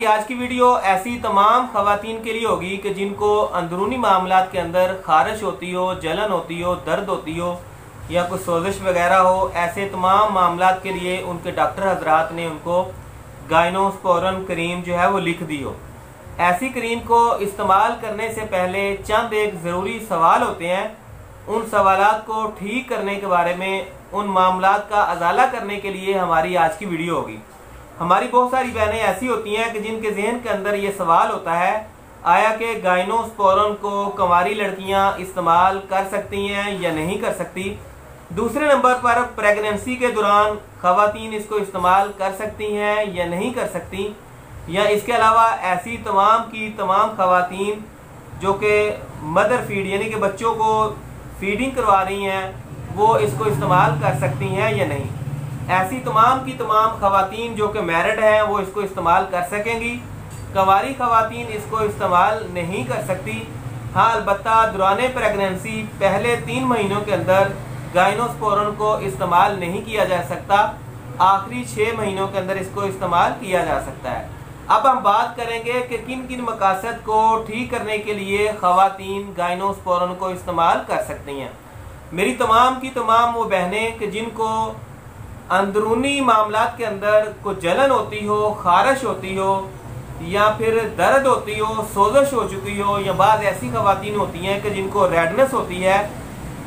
आज की वीडियो ऐसी तमाम खवातीन के लिए होगी कि जिनको अंदरूनी मामलात के अंदर खारिश होती हो, जलन होती हो, दर्द होती हो या कुछ सोजिश वगैरह हो। ऐसे तमाम मामलात के लिए उनके डॉक्टर हजरात ने उनको गायनोस्पोरन क्रीम जो है वो लिख दी हो। ऐसी क्रीम को इस्तेमाल करने से पहले चंद एक ज़रूरी सवाल होते हैं। उन सवालात को ठीक करने के बारे में, उन मामलात का अजाला करने के लिए हमारी आज की वीडियो होगी। हमारी बहुत सारी बहनें ऐसी होती हैं कि जिनके जहन के अंदर ये सवाल होता है, आया कि गायनोस्पोरन को कुंवारी लड़कियां इस्तेमाल कर सकती हैं या नहीं कर सकती। दूसरे नंबर पर प्रेगनेंसी के दौरान खवातीन इसको इस्तेमाल कर सकती हैं या नहीं कर सकती। या इसके अलावा ऐसी तमाम की तमाम खवातीन जो कि मदर फीड यानी कि बच्चों को फीडिंग करवा रही हैं, वो इसको इस्तेमाल कर सकती हैं या नहीं। ऐसी तमाम की तमाम खवातीन जो कि मैरिड हैं वो इसको इस्तेमाल कर सकेंगी। कंवारी खवातीन इसको इस्तेमाल नहीं कर सकती। हाँ, अलबत्ता दौरान प्रेगनेंसी पहले 3 महीनों के अंदर गायनोस्पोरन को इस्तेमाल नहीं किया जा सकता। आखिरी 6 महीनों के अंदर इसको इस्तेमाल किया जा सकता है। अब हम बात करेंगे कि किन किन मकासद को ठीक करने के लिए खवातीन गायनोस्पोरन को इस्तेमाल कर सकती हैं। मेरी तमाम की तमाम वो बहनें कि जिनको अंदरूनी मामलात के अंदर कुछ जलन होती हो, खारिश होती हो या फिर दर्द होती हो, सोजिश हो चुकी हो, या बाद ऐसी खवातीन होती हैं कि जिनको रेडनेस होती है,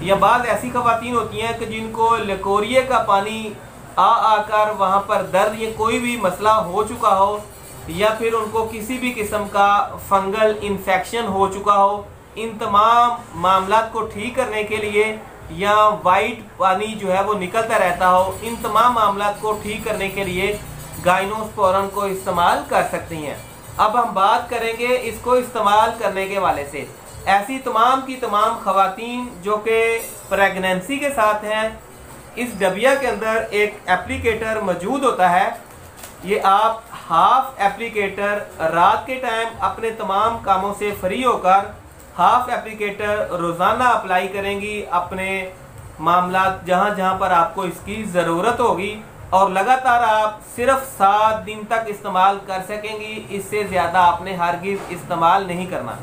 या बाद ऐसी खवातीन होती हैं कि जिनको लकोरिए का पानी आकर वहाँ पर दर्द या कोई भी मसला हो चुका हो, या फिर उनको किसी भी किस्म का फंगल इन्फेक्शन हो चुका हो। इन तमाम मामलात को ठीक करने के लिए, या वाइट पानी जो है वो निकलता रहता हो, इन तमाम मामलात को ठीक करने के लिए गायनोस्पोरन को इस्तेमाल कर सकती हैं। अब हम बात करेंगे इसको इस्तेमाल करने के वाले से। ऐसी तमाम की तमाम खवातीन जो कि प्रेगनेंसी के साथ हैं, इस डबिया के अंदर एक एप्लीकेटर मौजूद होता है। ये आप हाफ एप्लीकेटर रात के टाइम अपने तमाम कामों से फ्री होकर हाफ एप्लीकेटर रोज़ाना अप्लाई करेंगी अपने मामलात जहाँ जहाँ पर आपको इसकी ज़रूरत होगी, और लगातार आप सिर्फ 7 दिन तक इस्तेमाल कर सकेंगी। इससे ज़्यादा आपने हरगिज़ इस्तेमाल नहीं करना।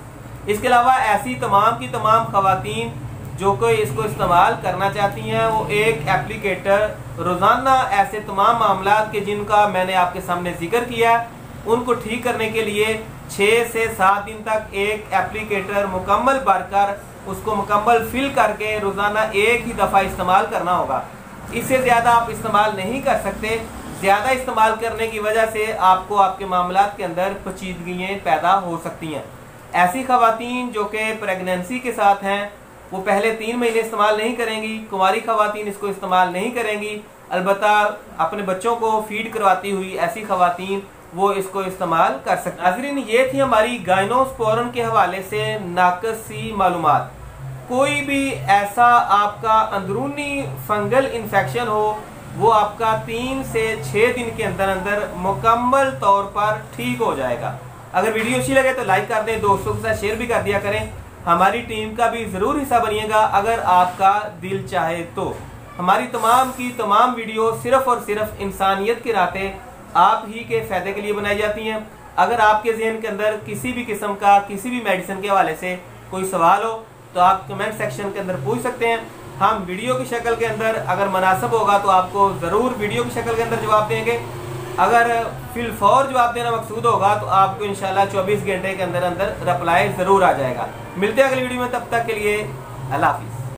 इसके अलावा ऐसी तमाम की तमाम खवातीन जो कोई इसको इस्तेमाल करना चाहती हैं, वो एक एप्लीकेटर रोज़ाना ऐसे तमाम मामलात के जिनका मैंने आपके सामने जिक्र किया, उनको ठीक करने के लिए 6 से 7 दिन तक एक एप्लीकेटर मुकम्मल भरकर उसको मुकम्मल फिल करके रोज़ाना एक ही दफ़ा इस्तेमाल करना होगा। इससे ज़्यादा आप इस्तेमाल नहीं कर सकते। ज़्यादा इस्तेमाल करने की वजह से आपको आपके मामलात के अंदर पेचीदगियाँ पैदा हो सकती हैं। ऐसी खवातीन जो कि प्रेगनेंसी के साथ हैं, वो पहले 3 महीने इस्तेमाल नहीं करेंगी। कुंवारी खवातीन इसको इस्तेमाल नहीं करेंगी। अलबत्ता अपने बच्चों को फीड करवाती हुई ऐसी खवातीन वो इसको इस्तेमाल कर सकते हैं। नाज़रीन, ये थी हमारी गायनोस्पोरन के हवाले से नाक़सी मालूमात। कोई भी ऐसा आपका अंदरूनी फंगल इन्फेक्शन हो, वो आपका 3 से 6 दिन के अंदर अंदर मुकम्मल तौर पर ठीक हो जाएगा। अगर वीडियो अच्छी लगे तो लाइक कर दें, दोस्तों के साथ शेयर भी कर दिया करें। हमारी टीम का भी ज़रूर हिस्सा बनिएगा अगर आपका दिल चाहे तो। हमारी तमाम की तमाम वीडियो सिर्फ़ और सिर्फ इंसानियत के नाते आप ही के फ़ायदे के लिए बनाई जाती हैं। अगर आपके जहन के अंदर किसी भी किस्म का किसी भी मेडिसिन के हवाले से कोई सवाल हो तो आप कमेंट सेक्शन के अंदर पूछ सकते हैं। हम वीडियो की शक्ल के अंदर अगर मुनासिब होगा तो आपको ज़रूर वीडियो की शक्ल के अंदर जवाब देंगे। अगर फिलफौर जवाब देना मकसूद होगा तो आपको इंशाल्लाह 24 घंटे के अंदर अंदर रिप्लाई ज़रूर आ जाएगा। मिलते हैं अगली वीडियो में, तब तक के लिए अल्लाह हाफिज़।